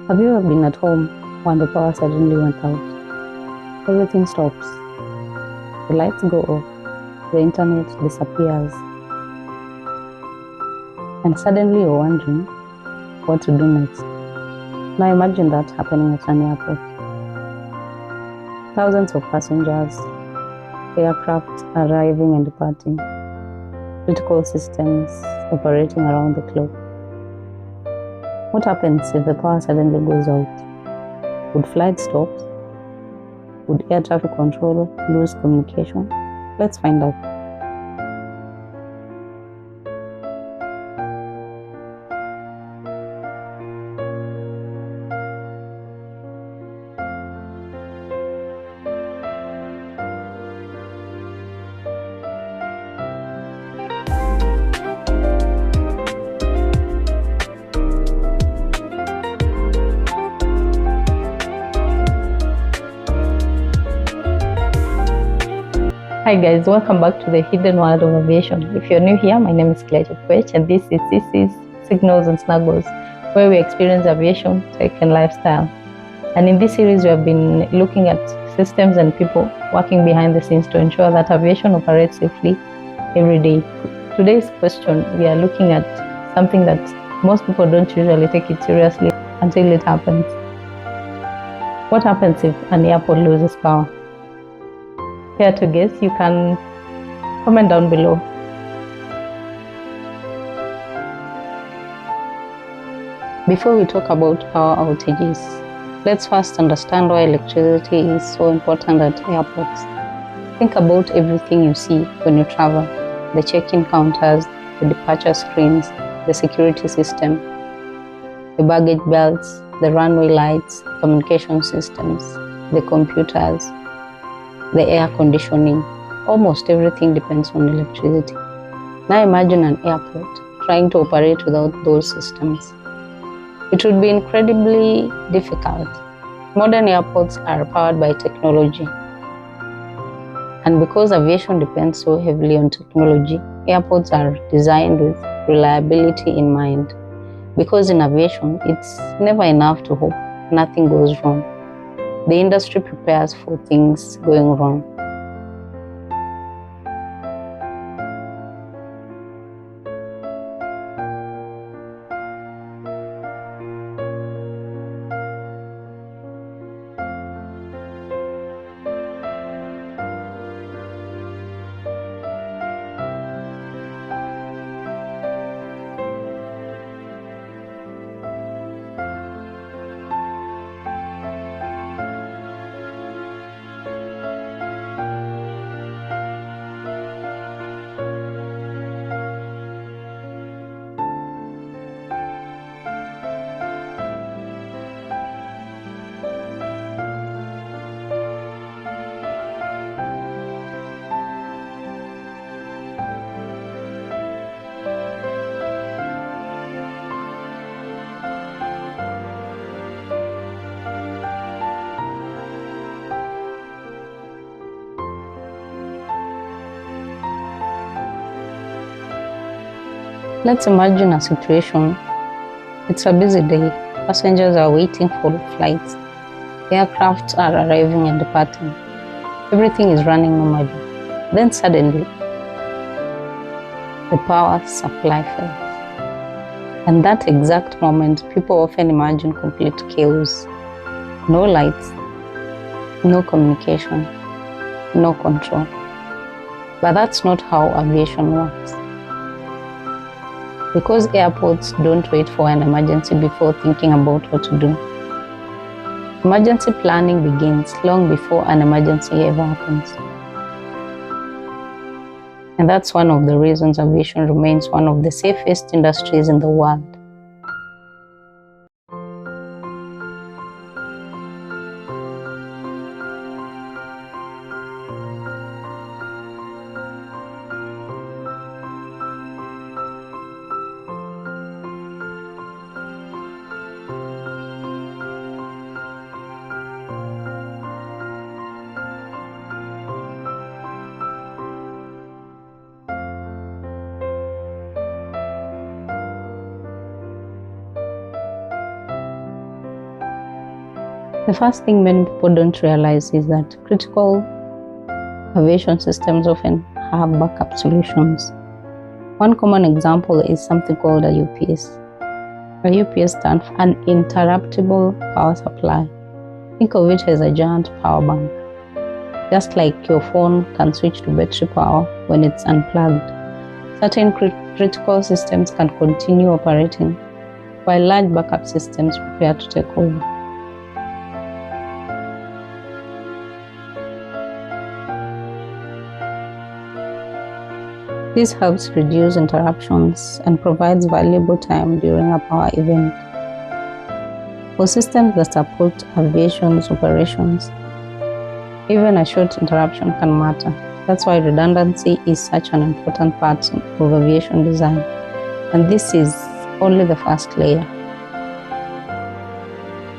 Have you ever been at home when the power suddenly went out? Everything stops. The lights go off, the internet disappears, and suddenly you're wondering what to do next. Now imagine that happening at an airport. Thousands of passengers, aircraft arriving and departing, critical systems operating around the clock. What happens if the power suddenly goes out? Would flights stop? Would air traffic control lose communication? Let's find out. Hi guys, welcome back to the Hidden World of Aviation. If you're new here, my name is Claire Chepkoech and this is Signals and Snuggles, where we experience aviation, tech and lifestyle. And in this series, we have been looking at systems and people working behind the scenes to ensure that aviation operates safely every day. Today's question, we are looking at something that most people don't usually take it seriously until it happens. What happens if an airport loses power? Care to guess? You can comment down below. Before we talk about power outages, let's first understand why electricity is so important at airports. Think about everything you see when you travel: the check-in counters, the departure screens, the security system, the baggage belts, the runway lights, communication systems, the computers, the air conditioning. Almost everything depends on electricity. Now imagine an airport trying to operate without those systems. It would be incredibly difficult. Modern airports are powered by technology. And because aviation depends so heavily on technology, airports are designed with reliability in mind. Because in aviation, it's never enough to hope nothing goes wrong. The industry prepares for things going wrong. Let's imagine a situation. It's a busy day. Passengers are waiting for flights. Aircraft are arriving and departing. Everything is running normally. Then suddenly, the power supply fails. And that exact moment, people often imagine complete chaos. No lights, no communication, no control. But that's not how aviation works. Because airports don't wait for an emergency before thinking about what to do. Emergency planning begins long before an emergency ever happens. And that's one of the reasons aviation remains one of the safest industries in the world. The first thing many people don't realize is that critical aviation systems often have backup solutions. One common example is something called a UPS. A UPS stands for an interruptible power supply. Think of it as a giant power bank. Just like your phone can switch to battery power when it's unplugged, certain critical systems can continue operating while large backup systems prepare to take over. This helps reduce interruptions and provides valuable time during a power event. For systems that support aviation's operations, even a short interruption can matter. That's why redundancy is such an important part of aviation design. And this is only the first layer.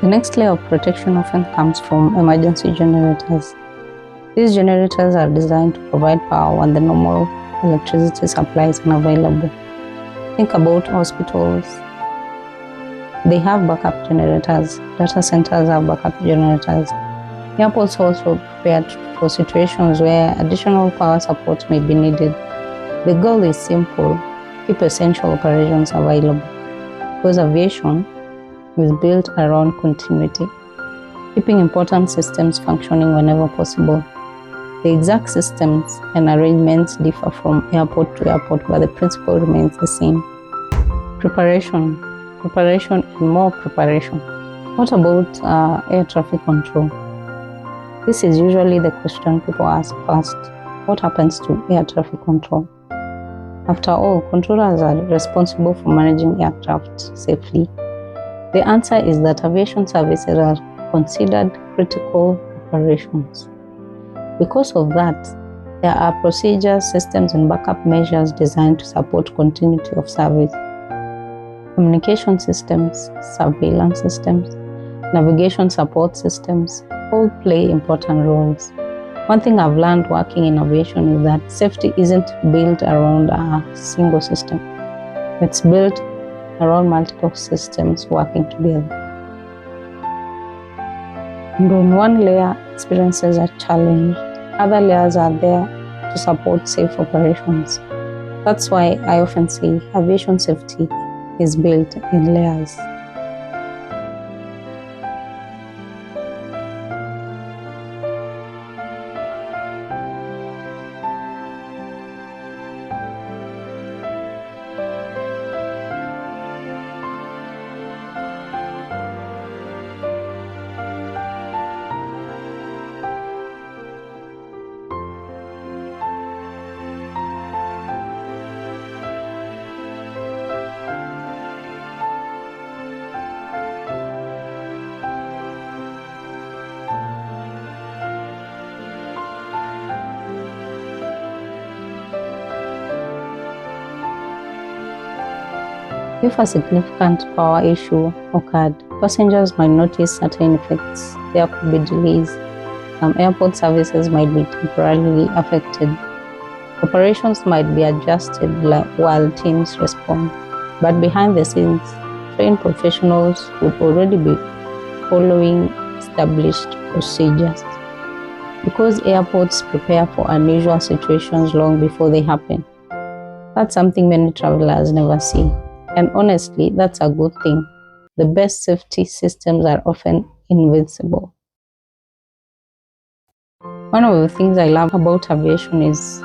The next layer of protection often comes from emergency generators. These generators are designed to provide power when the normal electricity supply is unavailable. Think about hospitals. They have backup generators. Data centers have backup generators. Airports also prepared for situations where additional power support may be needed. The goal is simple: keep essential operations available, because aviation is built around continuity, keeping important systems functioning whenever possible. The exact systems and arrangements differ from airport to airport, but the principle remains the same. Preparation, and more preparation. What about air traffic control? This is usually the question people ask first. What happens to air traffic control? After all, controllers are responsible for managing aircraft safely. The answer is that aviation services are considered critical operations. Because of that, there are procedures, systems, and backup measures designed to support continuity of service. Communication systems, surveillance systems, navigation support systems all play important roles. One thing I've learned working in aviation is that safety isn't built around a single system. It's built around multiple systems working together. And when one layer experiences a challenge, other layers are there to support safe operations. That's why I often say aviation safety is built in layers. If a significant power issue occurred, passengers might notice certain effects. There could be delays. Some airport services might be temporarily affected. Operations might be adjusted while teams respond. But behind the scenes, trained professionals would already be following established procedures. Because airports prepare for unusual situations long before they happen. That's something many travelers never see. And honestly, that's a good thing. The best safety systems are often invincible. One of the things I love about aviation is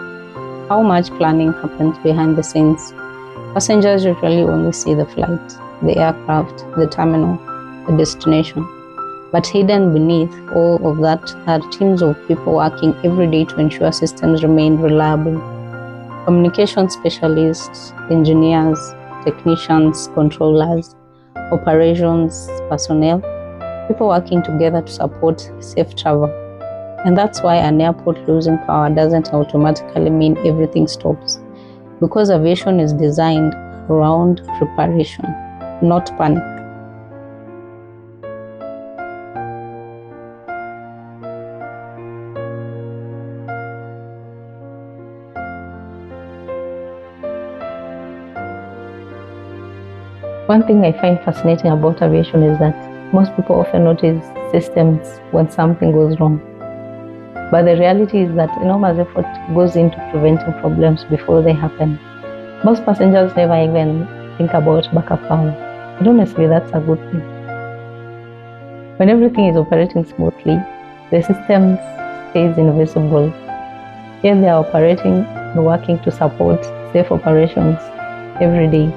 how much planning happens behind the scenes. Passengers usually only see the flight, the aircraft, the terminal, the destination. But hidden beneath all of that are teams of people working every day to ensure systems remain reliable. Communication specialists, engineers, technicians, controllers, operations personnel, people working together to support safe travel. And that's why an airport losing power doesn't automatically mean everything stops, because aviation is designed around preparation, not panic. One thing I find fascinating about aviation is that Most people often notice systems when something goes wrong. But the reality is that enormous effort goes into preventing problems before they happen. Most passengers never even think about backup power. And honestly, that's a good thing. When everything is operating smoothly, the system stays invisible. Yet they are operating and working to support safe operations every day.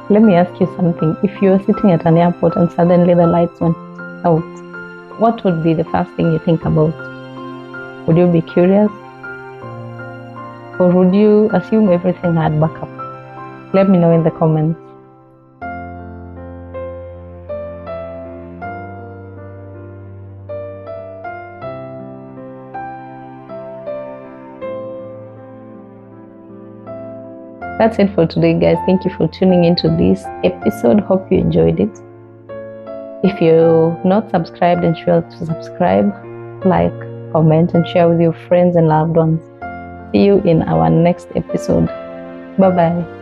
Let me ask you something. If you were sitting at an airport and suddenly the lights went out, what would be the first thing you think about? Would you be curious? Or would you assume everything had backup? Let me know in the comments. That's it for today, guys. Thank you for tuning into this episode. Hope you enjoyed it. If you're not subscribed, ensure to subscribe, like, comment, and share with your friends and loved ones. See you in our next episode. Bye-bye.